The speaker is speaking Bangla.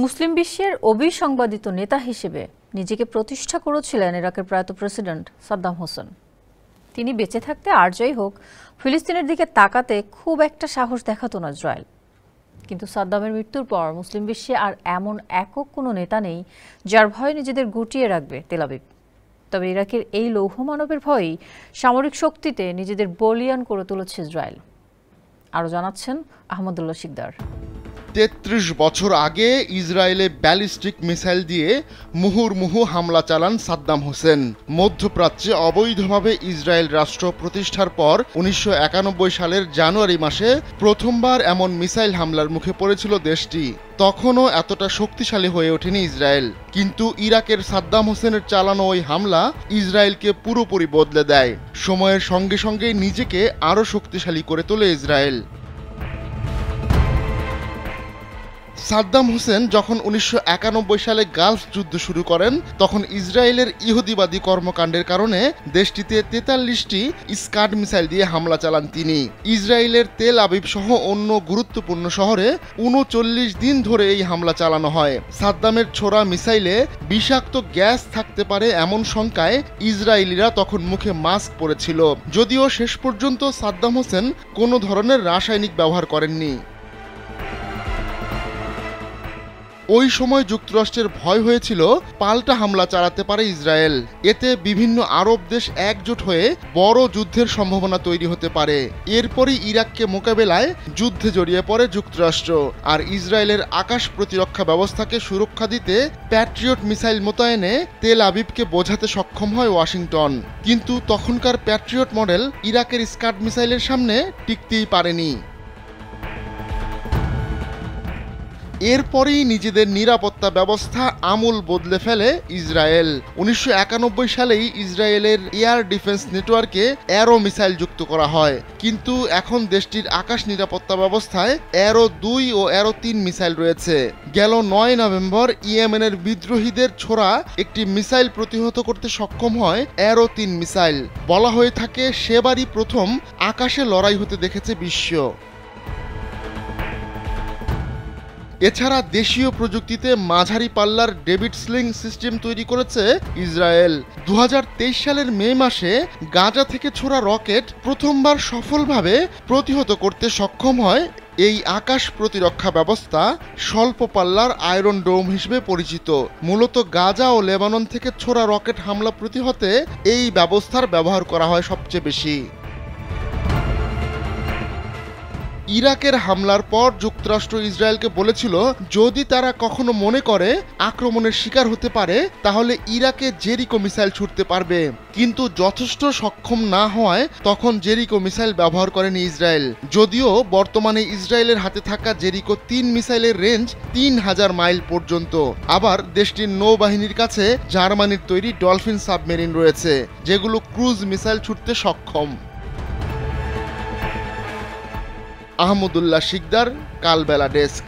মুসলিম বিশ্বের অবিসংবাদিত নেতা হিসেবে নিজেকে প্রতিষ্ঠা করেছিলেন ইরাকের প্রয়াত প্রেসিডেন্ট সাদ্দাম হোসেন। তিনি বেঁচে থাকতে আর যাই হোক ফিলিস্তিনের দিকে তাকাতে খুব একটা সাহস দেখাতো না ইসরায়েল। কিন্তু সাদ্দামের মৃত্যুর পর মুসলিম বিশ্বে আর এমন একক কোনো নেতা নেই যার ভয়ে নিজেদের গুটিয়ে রাখবে তেল আবিব। তবে ইরাকের এই লৌহ মানবের ভয়েই সামরিক শক্তিতে নিজেদের বলিয়ান করে তুলেছে ইসরায়েল। আরও জানাচ্ছেন আহমদুল্লাহ শিকদার। ৩৩ বছর আগে ইসরায়েলে ব্যালিস্টিক মিসাইল দিয়ে মুহুর্মুহু হামলা চালান সাদ্দাম হোসেন। মধ্যপ্রাচ্যে অবৈধভাবে ইসরায়েল রাষ্ট্র প্রতিষ্ঠার পর ১৯৯১ সালের জানুয়ারি মাসে প্রথমবার এমন মিসাইল হামলার মুখে পড়েছিল দেশটি। তখনও এতটা শক্তিশালী হয়ে ওঠেনি ইসরায়েল, কিন্তু ইরাকের সাদ্দাম হোসেনের চালানো ওই হামলা ইসরায়েলকে পুরোপুরি বদলে দেয়। সময়ের সঙ্গে সঙ্গে নিজেকে আরও শক্তিশালী করে তোলে ইসরায়েল। সাদ্দাম হোসেন যখন ১৯৯১ সালে গালফ যুদ্ধ শুরু করেন, তখন ইসরায়েলের ইহুদিবাদী কর্মকাণ্ডের কারণে দেশটিতে ৪৩টি স্কাড মিসাইল দিয়ে হামলা চালান তিনি। ইসরায়েলের তেল আবিব সহ অন্য গুরুত্বপূর্ণ শহরে ৩৯ দিন ধরে এই হামলা চালানো হয়। সাদ্দামের ছোড়া মিসাইলে বিষাক্ত গ্যাস থাকতে পারে এমন শঙ্কায় ইসরায়েলিরা তখন মুখে মাস্ক পরেছিল, যদিও শেষ পর্যন্ত সাদ্দাম হোসেন কোনো ধরনের রাসায়নিক ব্যবহার করেননি। ওই সময় যুক্তরাষ্ট্রের ভয় হয়েছিল পাল্টা হামলা চালাতে পারে ইসরায়েল। এতে বিভিন্ন আরব দেশ একজোট হয়ে বড় যুদ্ধের সম্ভাবনা তৈরি হতে পারে। এরপরই ইরাককে মোকাবেলায় যুদ্ধে জড়িয়ে পড়ে যুক্তরাষ্ট্র, আর ইসরায়েলের আকাশ প্রতিরক্ষা ব্যবস্থাকে সুরক্ষা দিতে প্যাট্রিয়ট মিসাইল মোতায়েনে তেল আবিবকে বোঝাতে সক্ষম হয় ওয়াশিংটন। কিন্তু তখনকার প্যাট্রিয়ট মডেল ইরাকের স্কাড মিসাইলের সামনে টিকতেই পারেনি। এরপরেই নিজেদের নিরাপত্তা ব্যবস্থা আমূল বদলে ফেলে ইসরায়েল। ১৯৯১ সালেই ইসরায়েলের এয়ার ডিফেন্স নেটওয়ার্কে অ্যারো মিসাইল যুক্ত করা হয়, কিন্তু এখন দেশটির আকাশ নিরাপত্তা ব্যবস্থায় অ্যারো ২ ও অ্যারো ৩ মিসাইল রয়েছে। গেল ৯ নভেম্বর ইয়েমেনের বিদ্রোহীদের ছোড়া একটি মিসাইল প্রতিহত করতে সক্ষম হয় অ্যারো ৩ মিসাইল। বলা হয়ে থাকে সেবারই প্রথম আকাশে লড়াই হতে দেখেছে বিশ্ব। এছাড়া দেশীয় প্রযুক্তিতে মাঝারি পাল্লার ডেভিড স্লিং সিস্টেম তৈরি করেছে ইসরায়েল। ২০২৩ সালের মে মাসে গাজা থেকে ছোড়া রকেট প্রথমবার সফলভাবে প্রতিহত করতে সক্ষম হয়। এই আকাশ প্রতিরক্ষা ব্যবস্থা স্বল্প পাল্লার আয়রন ডোম হিসেবে পরিচিত। মূলত গাজা ও লেবানন থেকে ছোড়া রকেট হামলা প্রতিহতে এই ব্যবস্থার ব্যবহার করা হয় সবচেয়ে বেশি। ইরাকের হামলার পর যুক্তরাষ্ট্র ইসরায়েলকে বলেছিল, যদি তারা কখনো মনে করে আক্রমণের শিকার হতে পারে তাহলে ইরাকে জেরিকো মিসাইল ছুটতে পারবে। কিন্তু যথেষ্ট সক্ষম না হওয়ায় তখন জেরিকো মিসাইল ব্যবহার করেনি ইসরায়েল। যদিও বর্তমানে ইসরায়েলের হাতে থাকা জেরিকো ৩ মিসাইলের রেঞ্জ ৩০০০ মাইল পর্যন্ত। আবার দেশটির নৌবাহিনীর কাছে জার্মানির তৈরি ডলফিন সাবমেরিন রয়েছে, যেগুলো ক্রুজ মিসাইল ছুটতে সক্ষম। আহমদুল্লাহ শিকদার, কালবেলা ডেস্ক।